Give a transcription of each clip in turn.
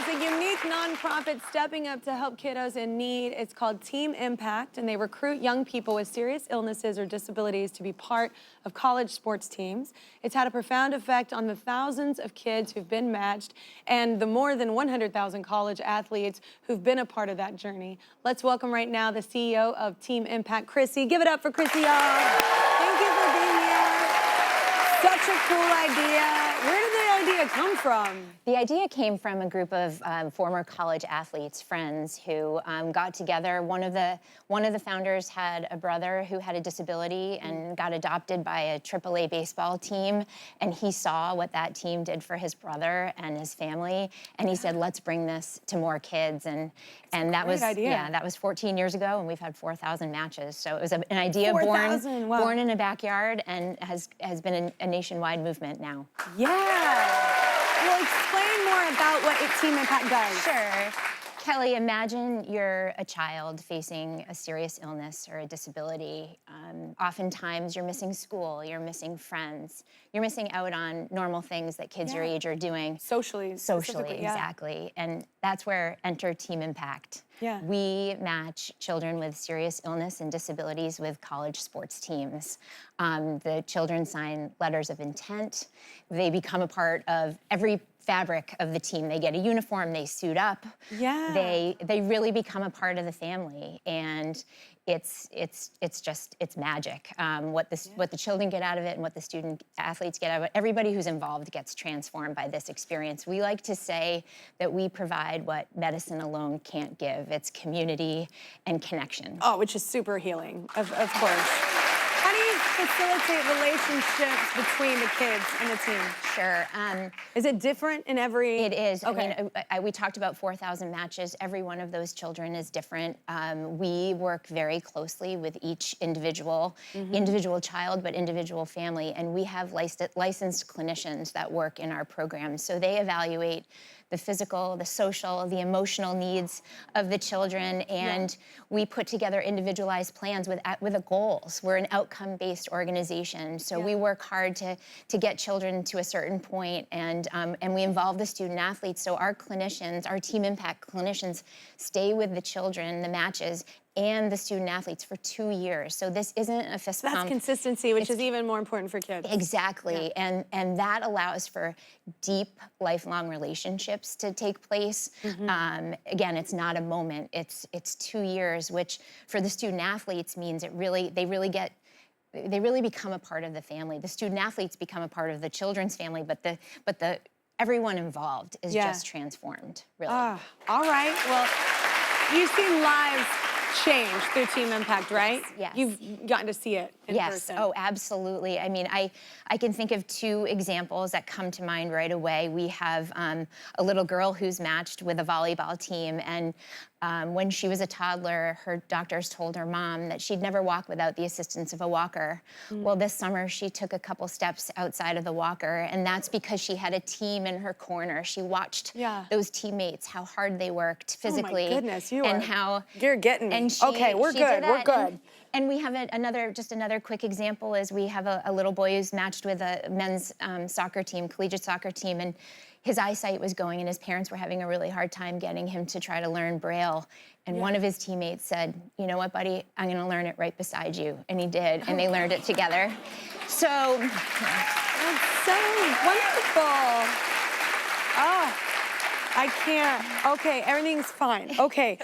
a unique nonprofit stepping up to help kiddos in need. It's called Team IMPACT, and they recruit young people with serious illnesses or disabilities to be part of college sports teams. It's had a profound effect on the thousands of kids who've been matched and the more than 100,000 college athletes who've been a part of that journey. Let's welcome right now the CEO of Team IMPACT, Krissie. Give it up for Krissie, y'all. Thank you for being here. Such a cool idea. Where did the idea come from? The idea came from a group of former college athletes, friends, who got together. One of the founders had a brother who had a disability and got adopted by a AAA baseball team, and he saw what that team did for his brother and his family, and he said, "Let's bring this to more kids." And that was that was 14 years ago, and we've had 4,000 matches. So it was an idea born in a backyard, and has been a nationwide movement now. Yeah. Well, explain more about what Team IMPACT does. Sure. Kelly, imagine you're a child facing a serious illness or a disability. Oftentimes you're missing school, you're missing friends, you're missing out on normal things that kids your age are doing. Socially, exactly. And that's where enter Team IMPACT. Yeah. We match children with serious illness and disabilities with college sports teams. The children sign letters of intent. They become a part of every fabric of the team. They get a uniform, they suit up. Yeah. They really become a part of the family, and it's magic. What the children get out of it and what the student athletes get out of it, everybody who's involved gets transformed by this experience. We like to say that we provide what medicine alone can't give. It's community and connection. Oh, which is super healing, of course. How do you facilitate relationships between the kids and the team? Sure. Is it different in every? It is. Okay. I mean, we talked about 4,000 matches. Every one of those children is different. We work very closely with each individual child, but individual family, and we have licensed clinicians that work in our program. So they evaluate the physical, the social, the emotional needs of the children, and we put together individualized plans with goals. We're an outcome-based organization, so we work hard to get children to a certain point, and we involve the student athletes. So our clinicians, our Team IMPACT clinicians, stay with the children, the matches, and the student athletes for 2 years. So this isn't a fist pump. That's consistency, which is even more important for kids. Exactly, and that allows for deep, lifelong relationships to take place. Again, it's not a moment, it's 2 years, which for the student athletes means they really become a part of the family. The student athletes become a part of the children's family, but everyone involved is just transformed, really. All right, well, you've seen lives change through Team IMPACT, right? Yes. You've gotten to see it in person. Oh, absolutely. I mean, I can think of 2 examples that come to mind right away. We have a little girl who's matched with a volleyball team, and when she was a toddler, her doctors told her mom that she'd never walk without the assistance of a walker. Well, this summer, she took a couple steps outside of the walker, and that's because she had a team in her corner. She watched those teammates, how hard they worked physically. Oh my goodness, You're getting me. And okay, we're good, we're good. And we have another quick example is we have a little boy who's matched with a men's soccer team, collegiate soccer team, and his eyesight was going, and his parents were having a really hard time getting him to try to learn Braille. And one of his teammates said, "You know what, buddy? I'm going to learn it right beside you." And he did, and they learned it together. So that's so wonderful. Oh. I can't. Okay, everything's fine. Okay,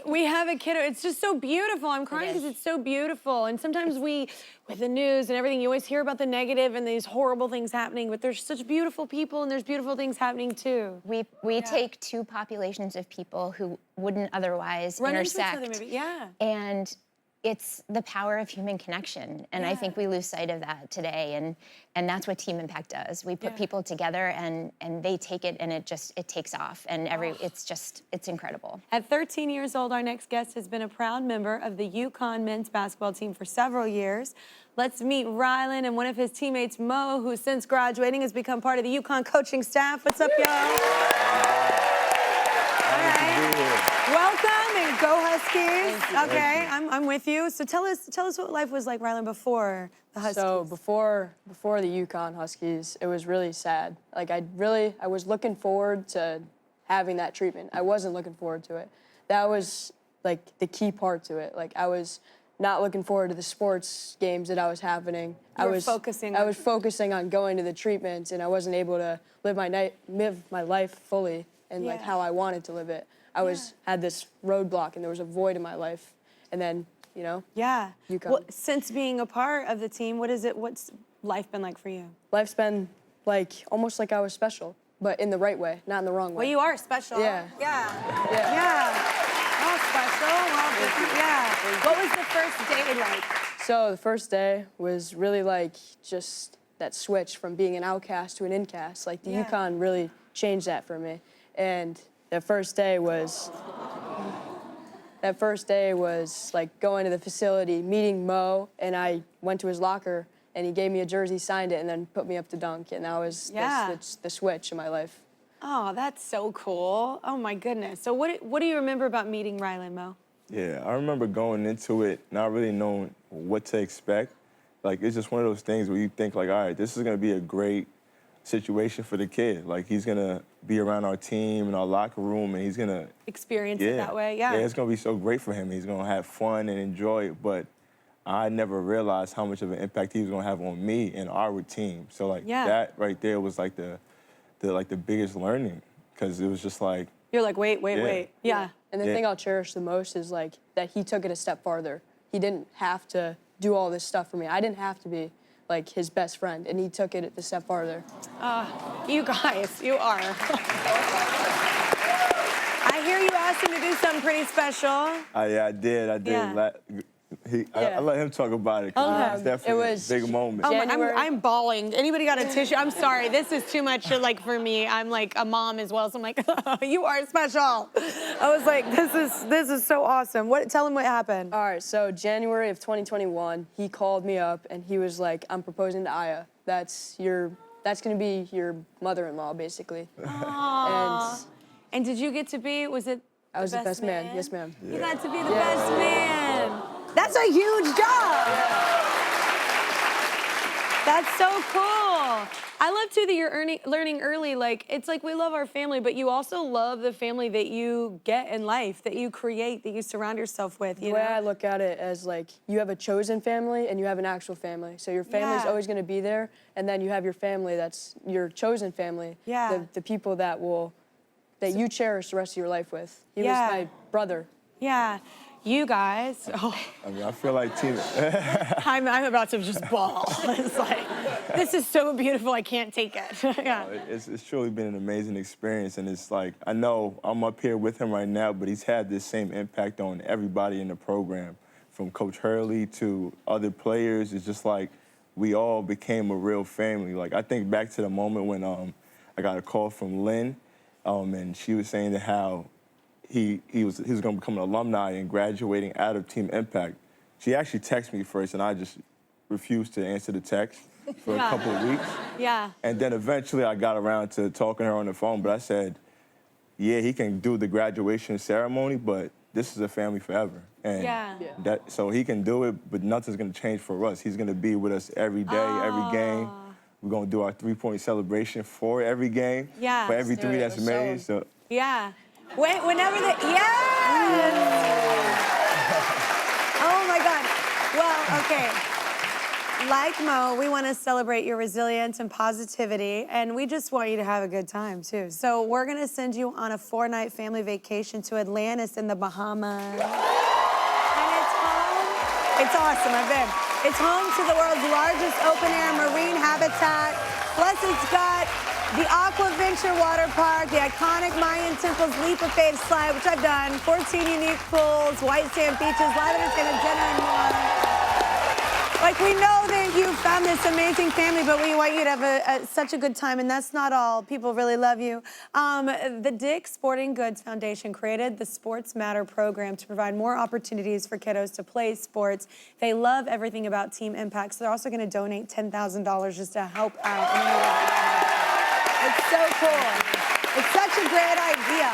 we have a kiddo. It's just so beautiful. I'm crying because it's so beautiful. And sometimes with the news and everything, you always hear about the negative and these horrible things happening, but there's such beautiful people and there's beautiful things happening too. We take 2 populations of people who wouldn't otherwise intersect. Into each other, maybe. And it's the power of human connection, and I think we lose sight of that today, and that's what Team IMPACT does. We put people together, and they take it, and it takes off, and it's incredible. At 13 years old, our next guest has been a proud member of the UConn men's basketball team for several years. Let's meet Rylan and one of his teammates, Mo, who since graduating has become part of the UConn coaching staff. What's up, y'all? All right. Welcome and go Huskies. Okay, I'm with you. So tell us what life was like, Rylan, before the Huskies. So before the UConn Huskies, it was really sad. Like I was looking forward to having that treatment. I wasn't looking forward to it. That was like the key part to it. Like I was not looking forward to the sports games that I was happening. I was focusing on going to the treatments, and I wasn't able to live my life fully and like how I wanted to live it. I had this roadblock, and there was a void in my life. And then, you know, UConn. Well, since being a part of the team, what's life been like for you? Life's been like almost like I was special, but in the right way, not in the wrong way. Well, you are special. Yeah. All special, all different. Yeah. What was the first day like? So the first day was really like just that switch from being an outcast to an incast. Like the UConn really changed that for me. And that first day was like going to the facility, meeting Mo, and I went to his locker and he gave me a jersey, signed it, and then put me up to dunk. And that was the switch in my life. Oh, that's so cool. Oh my goodness. So what do you remember about meeting Rylan, Mo? Yeah, I remember going into it not really knowing what to expect. Like, it's just one of those things where you think, like, all right, this is going to be a great situation for the kid. Like, he's going to be around our team and our locker room, and he's going to experience it that way, Yeah, it's going to be so great for him. He's going to have fun and enjoy it. But I never realized how much of an impact he was going to have on me and our team. So, like, that right there was, like, the biggest learning, because it was just like... You're like, wait. Yeah. And the thing I'll cherish the most is, like, that he took it a step farther. He didn't have to do all this stuff for me. I didn't have to be, like, his best friend, and he took it a step farther. You guys, you are. I hear you asked him to do something pretty special. Yeah, I did. Yeah. I let him talk about it, because it's definitely a big moment. Oh, I'm bawling. Anybody got a tissue? I'm sorry. This is too much like for me. I'm like a mom as well, so I'm like, you are special. I was like, this is so awesome. Tell him what happened. All right, so January of 2021, he called me up and he was like, I'm proposing to Aya. That's gonna be your mother-in-law, basically. And did you get to be? I was the best man. Yes, ma'am. You got to be the best man. That's a huge job. That's so cool. I love, too, that you're learning early. Like, it's like we love our family, but you also love the family that you get in life, that you create, that you surround yourself with, you know? The way I look at it as, like, you have a chosen family and you have an actual family. So your family's always going to be there, and then you have your family that's your chosen family. Yeah. The people that you cherish the rest of your life with. He was my brother. Yeah. You guys. I mean, I feel like Tina. I'm about to just bawl. It's like, this is so beautiful, I can't take it. It's truly been an amazing experience, and it's like, I know I'm up here with him right now, but he's had this same impact on everybody in the program, from Coach Hurley to other players. It's just like we all became a real family. Like, I think back to the moment when I got a call from Lynn, and she was saying that how he was going to become an alumni and graduating out of Team Impact. She actually texted me first, and I just refused to answer the text for a couple of weeks. Yeah. And then eventually I got around to talking to her on the phone, but I said, yeah, he can do the graduation ceremony, but this is a family forever. And so he can do it, but nothing's going to change for us. He's going to be with us every day, every game. We're going to do our three-point celebration for every game, for every three that's made. So. Yeah. Whenever yes! Oh my God. Well, okay. Like Mo, we want to celebrate your resilience and positivity, and we just want you to have a good time too. So we're gonna send you on a 4-night family vacation to Atlantis in the Bahamas. And it's awesome, I've been. It's home to the world's largest open-air marine habitat. Plus it's got the Aquaventure Water Park, the iconic Mayan Temple's Leap of Faith slide, which I've done, 14 unique pools, white sand beaches, live entertainment, dinner, and more. Like, we know that you found this amazing family, but we want you to have such a good time, and that's not all. People really love you. The Dick's Sporting Goods Foundation created the Sports Matter program to provide more opportunities for kiddos to play sports. They love everything about Team Impact, so they're also going to donate $10,000 just to help out. It's so cool. It's such a great idea.